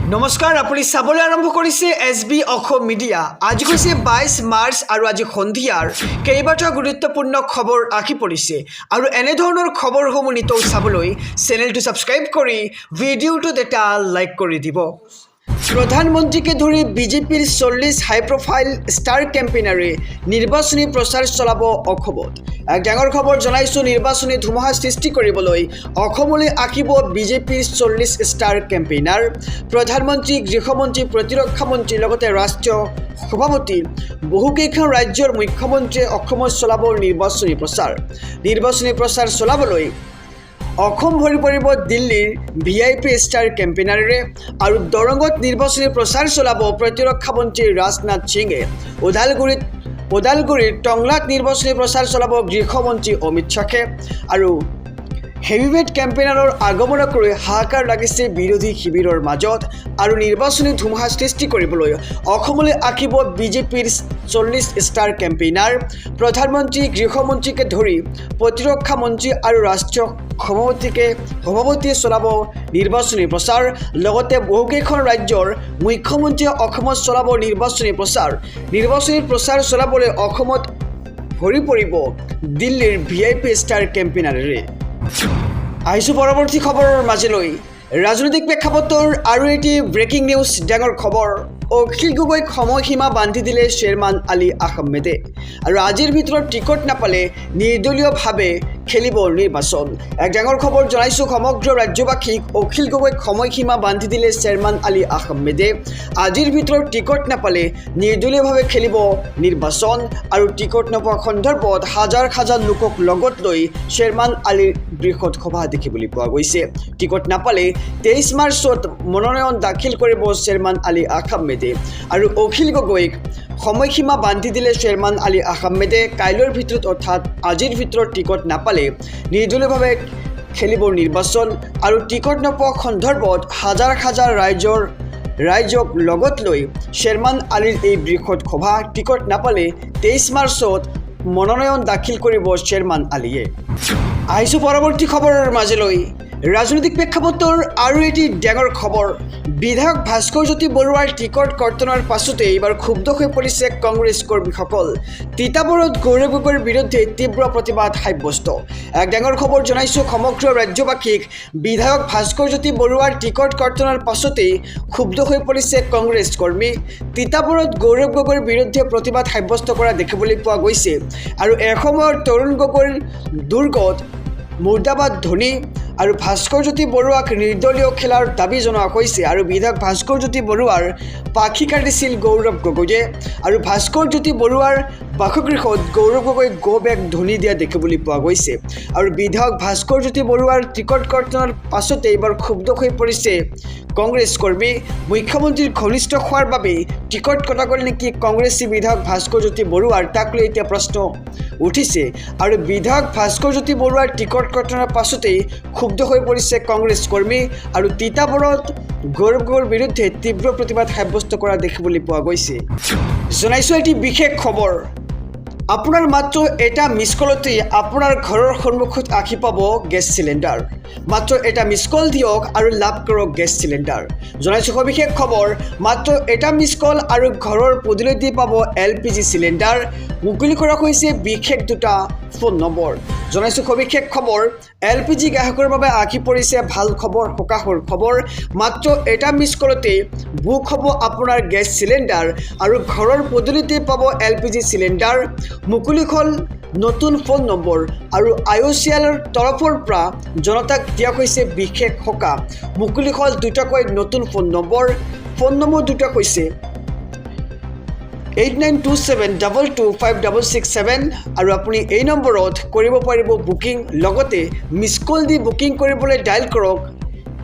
নমস্কাৰ, আপুনি চাবলৈ আৰম্ভ কৰিছে SB অসম মিডিয়া। আজি হৈছে 22 মাৰ্চ আৰু আজি সন্ধিয়াৰ কেইবাটাও গুৰুত্বপূৰ্ণ খবৰ আহি পৰিছে আৰু এনেধৰণৰ খবৰসমূহ নিতৌ চাবলৈ চেনেলটো ছাবস্ক্ৰাইব কৰি ভিডিঅ'টোত এটা লাইক কৰি দিব। প্ৰধানমন্ত্ৰীকে ধৰি বিজেপিৰ 40 হাই প্ৰফাইল ষ্টাৰ কেম্পেইনাৰে নিৰ্বাচনী প্ৰচাৰ চলাব অসমত। এক ডাঙৰ খবৰ জনাইছো, নিৰ্বাচনী ধুমুহা সৃষ্টি কৰিবলৈ অসমলৈ আহিব বিজেপিৰ 40 ষ্টাৰ কেম্পেইনাৰ। প্ৰধানমন্ত্ৰী, গৃহমন্ত্ৰী, প্ৰতিৰক্ষা মন্ত্ৰী লগতে ৰাষ্ট্ৰীয় সভাপতি বহুকেইখন ৰাজ্যৰ মুখ্যমন্ত্ৰীয়ে অসমত চলাব নিৰ্বাচনী প্ৰচাৰ চলাবলৈ অসম ভৰি পৰিব দিল্লীৰ VIP ষ্টাৰ কেম্পেইনাৰেৰে আৰু দৰঙত নিৰ্বাচনী প্ৰচাৰ চলাব প্ৰতিৰক্ষা মন্ত্ৰী ৰাজনাথ সিঙে। ওদালগুৰিৰ টংলাত নিৰ্বাচনী প্ৰচাৰ চলাব গৃহমন্ত্ৰী অমিত শ্বাহে আৰু হেভিৱেট কেম্পেইনাৰৰ আগমনক লৈ হাহাকাৰ লাগিছে বিৰোধী শিবিৰৰ মাজত আৰু নিৰ্বাচনী ধুমুহা সৃষ্টি কৰিবলৈ অসমলৈ আহিব বিজেপিৰ 40 ষ্টাৰ কেম্পেইনাৰ। প্ৰধানমন্ত্ৰী, গৃহমন্ত্ৰীকে ধৰি প্ৰতিৰক্ষা মন্ত্ৰী আৰু ৰাষ্ট্ৰীয় সভাপতিয়ে চলাব নিৰ্বাচনী প্ৰচাৰ। লগতে বহুকেইখন ৰাজ্যৰ মুখ্যমন্ত্ৰীয়ে অসমত চলাব নিৰ্বাচনী প্ৰচাৰ চলাবলৈ অসমত ভৰি পৰিব দিল্লীৰ VIP ষ্টাৰ কেম্পেইনাৰেৰে। আহিছোঁ পৰৱৰ্তী খবৰৰ মাজলৈ। ৰাজনৈতিক প্ৰেক্ষাপটৰ আৰু এটি ব্ৰেকিং নিউজ, ডাঙৰ খবৰ। অখিল গগৈক সময়সীমা বান্ধি দিলে শ্বেৰমান আলী আহমেদে আৰু আজিৰ ভিতৰত টিকট নাপালে নিৰ্দলীয়ভাৱে খেলিব নিৰ্বাচন। এক ডাঙৰ খবৰ জনাইছোঁ, সমগ্ৰ ৰাজ্যবাসীক অখিল গগৈক সময়সীমা বান্ধি দিলে শ্বেৰমান আলী আহমেদে। আজিৰ ভিতৰত টিকট নাপালে নিৰ্দলীয়ভাৱে খেলিব নিৰ্বাচন আৰু টিকট নোপোৱা সন্দৰ্ভত হাজাৰ লোকক লগত লৈ শ্বেৰমান আলীৰ বৃহৎ সভা দেখিবলৈ পোৱা গৈছে। টিকট নাপালে 23 মাৰ্চত মনোনয়ন দাখিল কৰিব শ্বেৰমান আলী আহমেদে আৰু অখিল গগৈক সময়সীমা বান্ধি দিলে শ্বেৰমান আলী আহমেদে। কাইলৈৰ ভিতৰত অৰ্থাৎ আজিৰ ভিতৰত টিকট নাপালে নিৰ্দলীয়ভাৱে খেলিব নিৰ্বাচন আৰু টিকট নোপোৱা সন্দৰ্ভত হাজাৰ ৰাইজক লগত লৈ শ্বেৰমান আলীৰ এই বৃহৎ সভা। টিকট নাপালে 23 মাৰ্চত মনোনয়ন দাখিল কৰিব শ্বেৰমান আলীয়ে। আহিছোঁ পৰৱৰ্তী খবৰৰ মাজলৈ। ৰাজনৈতিক প্ৰেক্ষাপটৰ আৰু এটি ডাঙৰ খবৰ। বিধায়ক ভাস্কৰজ্যোতি বৰুৱাৰ টিকট কৰ্তনৰ পাছতে এইবাৰ ক্ষুব্ধ হৈ পৰিছে কংগ্ৰেছ কৰ্মীসকল। তিতাবৰত গৌৰৱ গগৈৰ বিৰুদ্ধে তীব্ৰ প্ৰতিবাদ সাব্যস্ত। এক ডাঙৰ খবৰ জনাইছোঁ, সমগ্ৰ ৰাজ্যবাসীক বিধায়ক ভাস্কৰজ্যোতি বৰুৱাৰ টিকট কৰ্তনৰ পাছতেই ক্ষুব্ধ হৈ পৰিছে কংগ্ৰেছ কৰ্মী। তিতাবৰত গৌৰৱ গগৈৰ বিৰুদ্ধে প্ৰতিবাদ সাব্যস্ত কৰা দেখিবলৈ পোৱা গৈছে আৰু এসময়ৰ তৰুণ গগৈৰ দুৰ্গত মুৰ্দাবাদ ধ্বনি আৰু ভাস্কৰজ্যোতি বৰুৱাক নিৰ্দলীয় খেলাৰ দাবী জনোৱা হৈছে আৰু বিধায়ক ভাস্কৰজ্যোতি বৰুৱাৰ পাখি কাটিছিল গৌৰৱ গগৈয়ে আৰু ভাস্কৰজ্যোতি বৰুৱাৰ বাসগৃহত গৌৰৱ গগৈ গো বেক ধ্বনি দিয়া দেখিবলৈ পোৱা গৈছে আৰু বিধায়ক ভাস্কৰজ্যোতি বৰুৱাৰ টিকট কৰ্তনৰ পাছতে এইবাৰ ক্ষুব্ধ হৈ পৰিছে কংগ্ৰেছ কৰ্মী। মুখ্যমন্ত্ৰীৰ ঘনিষ্ঠ হোৱাৰ বাবে টিকট কটা গ'ল নেকি কংগ্ৰেছী বিধায়ক ভাস্কৰজ্যোতি বৰুৱাৰ, তাক লৈ এতিয়া প্ৰশ্ন উঠিছে আৰু বিধায়ক ভাস্কৰজ্যোতি বৰুৱাৰ টিকট কৰ্তনৰ পাছতেই ক্ষুব্ধ হৈ পৰিছে কংগ্ৰেছ কৰ্মী আৰু তিতাবৰত গৌৰৱ গগৈৰ বিৰুদ্ধে তীব্ৰ প্ৰতিবাদ সাব্যস্ত কৰা দেখিবলৈ পোৱা গৈছে। জনাইছোঁ এটি বিশেষ খবৰ। আপোনাৰ মাত্ৰ এটা মিছ কলতেই আপোনাৰ ঘৰৰ সন্মুখত আহি পাব গেছ চিলিণ্ডাৰ। মাত্ৰ এটা মিছ কল দিয়ক আৰু লাভ কৰক গেছ চিলিণ্ডাৰ। জনাইছোঁ সবিশেষ খবৰ। মাত্ৰ এটা মিছ কল আৰু ঘৰৰ পদূলিতে পাব LPG চিলিণ্ডাৰ। মুকলি কৰা হৈছে বিশেষ দুটা ফোন নম্বৰ। জনাইছোঁ সবিশেষ খবৰ। LPG গ্ৰাহকৰ বাবে আহি পৰিছে ভাল খবৰ, সকাহৰ খবৰ। মাত্ৰ এটা মিছ কলতে বুক হ'ব আপোনাৰ গেছ চিলিণ্ডাৰ আৰু ঘৰৰ পদূলিতে পাব LPG চিলিণ্ডাৰ। মুকলি হ'ল নতুন ফোন নম্বৰ আৰু IOCLৰ তৰফৰ পৰা জনতাক দিয়া হৈছে বিশেষ সকাহ। মুকলি হ'ল দুটাকৈ নতুন ফোন নম্বৰ দুটা হৈছে 8927225667 আৰু আপুনি এই নম্বৰত কৰিব পাৰিব বুকিং। লগতে মিছ কল দি বুকিং কৰিবলৈ ডায়েল কৰক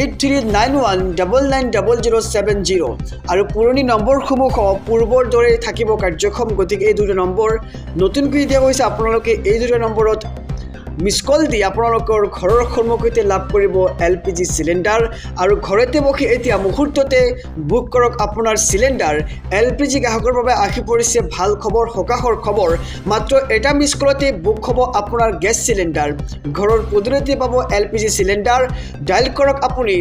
8391990070 আৰু পুৰণি নম্বৰসমূহ পূৰ্বৰ দৰে থাকিব কাৰ্যক্ষম। গতিকে এই দুটা নম্বৰ নতুনকৈ দিয়া হৈছে, আপোনালোকে এই দুটা নম্বৰত মিছ কল দি আপোনালোকৰ ঘৰৰ সন্মুখতে লাভ কৰিব LPG চিলিণ্ডাৰ আৰু ঘৰতে বহি এতিয়া মুহূৰ্ততে বুক কৰক আপোনাৰ চিলিণ্ডাৰ LPG গ্ৰাহকৰ বাবে আহি পৰিছে ভাল খবৰ সকাহৰ খবৰ মাত্ৰ এটা মিছ কলতে বুক হ'ব আপোনাৰ গেছ চিলিণ্ডাৰ ঘৰৰ পদূলিতে পাব LPG চিলিণ্ডাৰ ডায়াল কৰক আপুনি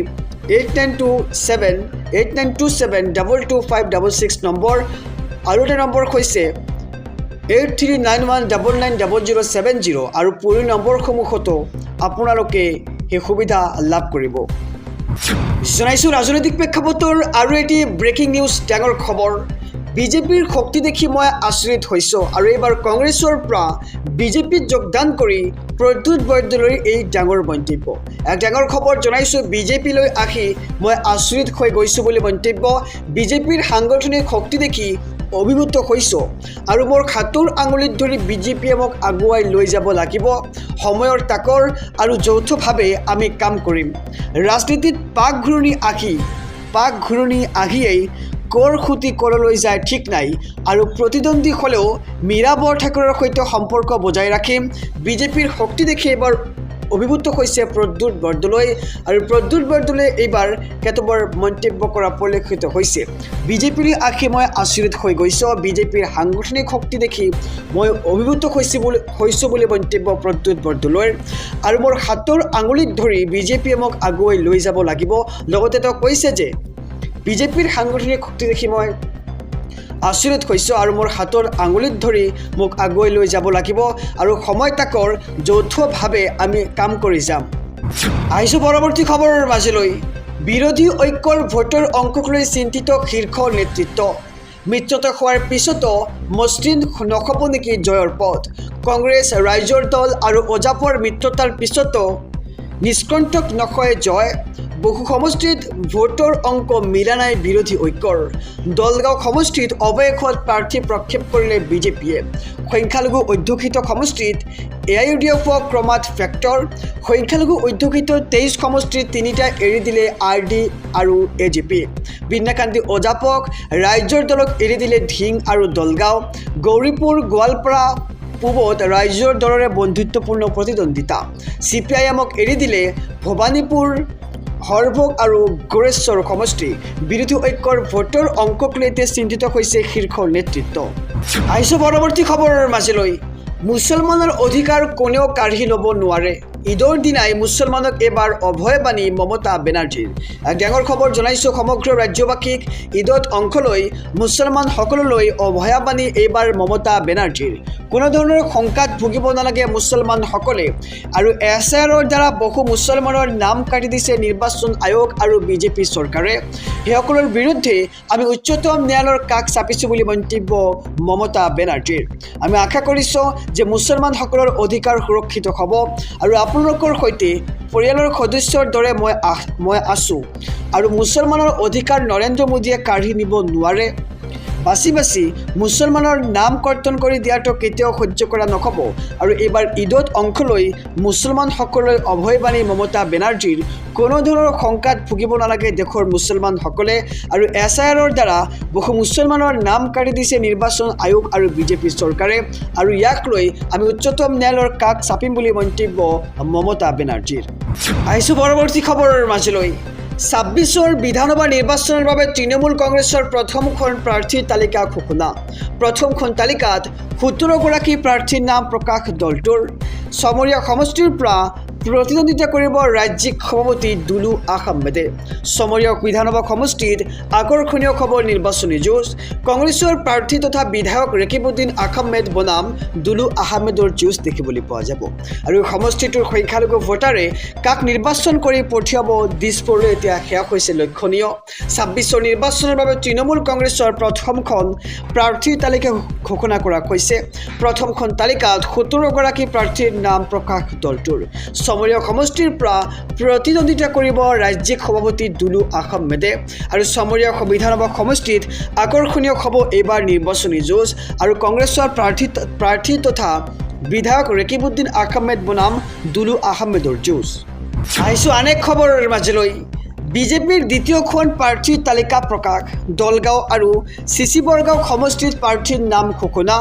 8927 নম্বৰ আৰু এটা নম্বৰ হৈছে 8391990070 আৰু পুৰি নম্বৰসমূহতো আপোনালোকে সেই সুবিধা লাভ কৰিব জনাইছোঁ ৰাজনৈতিক প্ৰেক্ষাপটৰ আৰু এটি ব্ৰেকিং নিউজ ডাঙৰ খবৰ বিজেপিৰ শক্তি দেখি মই আচৰিত হৈছোঁ আৰু এইবাৰ কংগ্ৰেছৰ পৰা বিজেপিত যোগদান কৰি প্ৰদ্যুৎ বৰদলৈৰ এই ডাঙৰ মন্তব্য এক ডাঙৰ খবৰ জনাইছোঁ বিজেপিলৈ আহি মই আচৰিত হৈ গৈছোঁ বুলি মন্তব্য বিজেপিৰ সাংগঠনিক শক্তি দেখি অভিভূত হৈছোঁ আৰু মোৰ হাতৰ আঙুলিত ধৰি বিজেপিয়ে মোক আগুৱাই লৈ যাব লাগিব সময়ৰ তাকৰ আৰু যৌথভাৱে আমি কাম কৰিম ৰাজনীতিত পাক ঘূৰণি আহিয়েই কৰ খুঁটি কৰলৈ যায় ঠিক নাই আৰু প্ৰতিদ্বন্দ্বী হ'লেও মীৰা বৰঠাকুৰৰ সৈতে সম্পৰ্ক বজাই ৰাখিম বিজেপিৰ শক্তি দেখি এবাৰ অভিভূত হৈছে প্ৰদ্যুৎ বৰদলৈ আৰু প্ৰদ্যুৎ বৰদলৈ এইবাৰ কেতবোৰ মন্তব্য কৰা পৰিলক্ষিত হৈছে বিজেপিৰ আশে মই আচৰিত হৈ গৈছোঁ বিজেপিৰ সাংগঠনিক শক্তি দেখি মই অভিভূত হৈছোঁ বুলি মন্তব্য প্ৰদ্যুৎ বৰদলৈৰ আৰু মোৰ হাতৰ আঙুলিত ধৰি বিজেপিয়ে মোক আগুৱাই লৈ যাব লাগিব লগতে তেওঁ কৈছে যে বিজেপিৰ সাংগঠনিক শক্তি দেখি মই আচৰিত হৈছোঁ আৰু মোৰ হাতৰ আঙুলিত ধৰি মোক আগুৱাই লৈ যাব লাগিব আৰু সময় তাকৰ যৌথভাৱে আমি কাম কৰি যাম আহিছোঁ পৰৱৰ্তী খবৰৰ মাজলৈ বিৰোধী ঐক্যৰ ভোটৰ অংকক লৈ চিন্তিত শীৰ্ষ নেতৃত্ব মিত্ৰতা হোৱাৰ পিছতো মসৃণ নখব নেকি জয়ৰ পথ কংগ্ৰেছ ৰাইজৰ দল আৰু অজাপৰ মিত্ৰতাৰ পিছতো নিষ্কণ্টক নখয় জয় বহু সমষ্টিত ভোটৰ অংক মিলা নাই বিৰোধী ঐক্যৰ দলগাঁও সমষ্টিত অৱশেষত প্ৰাৰ্থী প্ৰক্ষেপ কৰিলে বিজেপিয়ে সংখ্যালঘু অধ্যুষিত সমষ্টিত AIUDF ক্ৰমাৎ ফেক্টৰ সংখ্যালঘু অধ্যুষিত 23 সমষ্টিত তিনিটা এৰি দিলে RD আৰু AJP বিন্যাকান্তি অজাপক ৰাইজৰ দলক এৰি দিলে ধিং আৰু দলগাঁও গৌৰীপুৰ গোৱালপাৰা পূবত ৰাইজৰ দলৰে বন্ধুত্বপূৰ্ণ প্ৰতিদ্বন্দ্বিতা CPIMক এৰি দিলে ভৱানীপুৰ হৰভোগ আৰু গোৰেশ্বৰ সমষ্টি বিৰোধী ঐক্যৰ ভোটৰ অংকক লৈ চিন্তিত হৈছে শীৰ্ষ নেতৃত্ব আহিছোঁ পৰৱৰ্তী খবৰৰ মাজলৈ মুছলমানৰ অধিকাৰ কোনেও কাঢ়ি ল'ব নোৱাৰে ঈদৰ দিনাই মুছলমানক এবাৰ অভয়বাণী মমতা বেনাৰ্জীৰ এক ডাঙৰ খবৰ জনাইছোঁ সমগ্ৰ ৰাজ্যবাসীক ঈদত অংশ লৈ মুছলমানসকললৈ অভয়বাণী এইবাৰ মমতা বেনাৰ্জীৰ কোনো ধৰণৰ শংকাত ভুগিব নালাগে মুছলমানসকলে আৰু SIRৰ দ্বাৰা বহু মুছলমানৰ নাম কাটি দিছে নিৰ্বাচন আয়োগ আৰু বিজেপি চৰকাৰে সেইসকলৰ বিৰুদ্ধে আমি উচ্চতম ন্যায়ালয়ৰ কাষ চাপিছোঁ বুলি মন্তব্য মমতা বেনাৰ্জীৰ আমি আশা কৰিছোঁ যে মুছলমানসকলৰ অধিকাৰ সুৰক্ষিত হ'ব আৰু আপোনালোকৰ সৈতে পৰিয়ালৰ সদস্যৰ দৰে মই আছোঁ আৰু মুছলমানৰ অধিকাৰ নৰেন্দ্ৰ মোদীয়ে কাঢ়ি নিব নোৱাৰে বাছি মুছলমানৰ নাম কৰ্তন কৰি দিয়াটো কেতিয়াও সহ্য কৰা নহ'ব আৰু এইবাৰ ঈদত অংশ লৈ মুছলমানসকললৈ অভয়বাণী মমতা বেনাৰ্জীৰ কোনো ধৰণৰ শংকাত ভুগিব নালাগে দেশৰ মুছলমানসকলে আৰু SIRৰ দ্বাৰা বহু মুছলমানৰ নাম কাটি দিছে নিৰ্বাচন আয়োগ আৰু বিজেপি চৰকাৰে আৰু ইয়াক লৈ আমি উচ্চতম ন্যায়ালয়ৰ কাষ চাপিম বুলি মন্তব্য মমতা বেনাৰ্জীৰ আহিছোঁ পৰৱৰ্তী খবৰৰ মাজলৈ 26ৰ বিধানসভা নিৰ্বাচনৰ বাবে তৃণমূল কংগ্ৰেছৰ প্ৰথমখন প্ৰাৰ্থীৰ তালিকা ঘোষণা প্ৰথমখন তালিকাত 17গৰাকী প্ৰাৰ্থীৰ নাম প্ৰকাশ দলটোৰ চমৰীয়া সমষ্টিৰ পৰা প্ৰতিদ্বন্দ্বিতা কৰিব ৰাজ্যিক সভাপতি দুলু আহমেদে চমৰীয়া বিধানসভা সমষ্টিত আকৰ্ষণীয় খবৰ নিৰ্বাচনী যুঁজ কংগ্ৰেছৰ প্ৰাৰ্থী তথা বিধায়ক ৰেকিবুদ্দিন আহমেদ বনাম দুলু আহমেদৰ যুঁজ দেখিবলৈ পোৱা যাব আৰু সমষ্টিটোৰ সংখ্যালঘু ভোটাৰে কাক নিৰ্বাচন কৰি পঠিয়াব দিছপুৰলৈ এতিয়া শেষ হৈছে লক্ষণীয় 26ৰ নিৰ্বাচনৰ বাবে তৃণমূল কংগ্ৰেছৰ প্ৰথমখন প্ৰাৰ্থীৰ তালিকা ঘোষণা কৰা হৈছে প্ৰথমখন তালিকাত 17গৰাকী প্ৰাৰ্থীৰ নাম প্ৰকাশ দলটোৰ চমৰীয়া সমষ্টিৰ পৰা প্ৰতিদ্বন্দ্বিতা কৰিব ৰাজ্যিক সভাপতি দুলু আহমেদে আৰু চমৰীয়া বিধানসভা সমষ্টিত আকৰ্ষণীয় হ'ব এইবাৰ নিৰ্বাচনী যুঁজ আৰু কংগ্ৰেছৰ প্ৰাৰ্থী তথা বিধায়ক ৰেকিবুদ্দিন আহমেদ বনাম দুলু আহমেদৰ যুঁজ আহিছোঁ আন এক খবৰৰ মাজলৈ বিজেপিৰ দ্বিতীয়খন প্ৰাৰ্থীৰ তালিকা প্ৰকাশ দলগাঁও আৰু চিচি বৰগাঁও সমষ্টিত প্ৰাৰ্থীৰ নাম ঘোষণা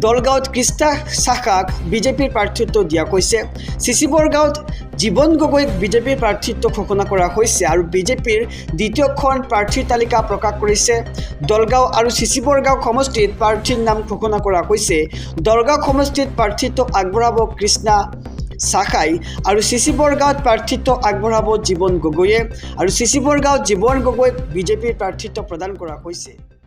দলগাঁৱত কৃষ্ণা শাখাক বিজেপিৰ প্ৰাৰ্থিত্ব দিয়া হৈছে চিচি বৰগাঁৱত জীৱন গগৈক বিজেপিৰ প্ৰাৰ্থিত্ব ঘোষণা কৰা হৈছে আৰু বিজেপিৰ দ্বিতীয়খন প্ৰাৰ্থীৰ তালিকা প্ৰকাশ কৰিছে দলগাঁও আৰু চিচি বৰগাঁও সমষ্টিত প্ৰাৰ্থীৰ নাম ঘোষণা কৰা হৈছে দলগাঁও সমষ্টিত প্ৰাৰ্থিত্ব আগবঢ়াব কৃষ্ণা শাখাই আৰু চিচি বৰগাঁৱত প্ৰাৰ্থিত্ব আগবঢ়াব জীৱন গগৈয়ে আৰু চিচি বৰগাঁৱত জীৱন গগৈক বিজেপিৰ প্ৰাৰ্থিত্ব প্ৰদান কৰা হৈছে।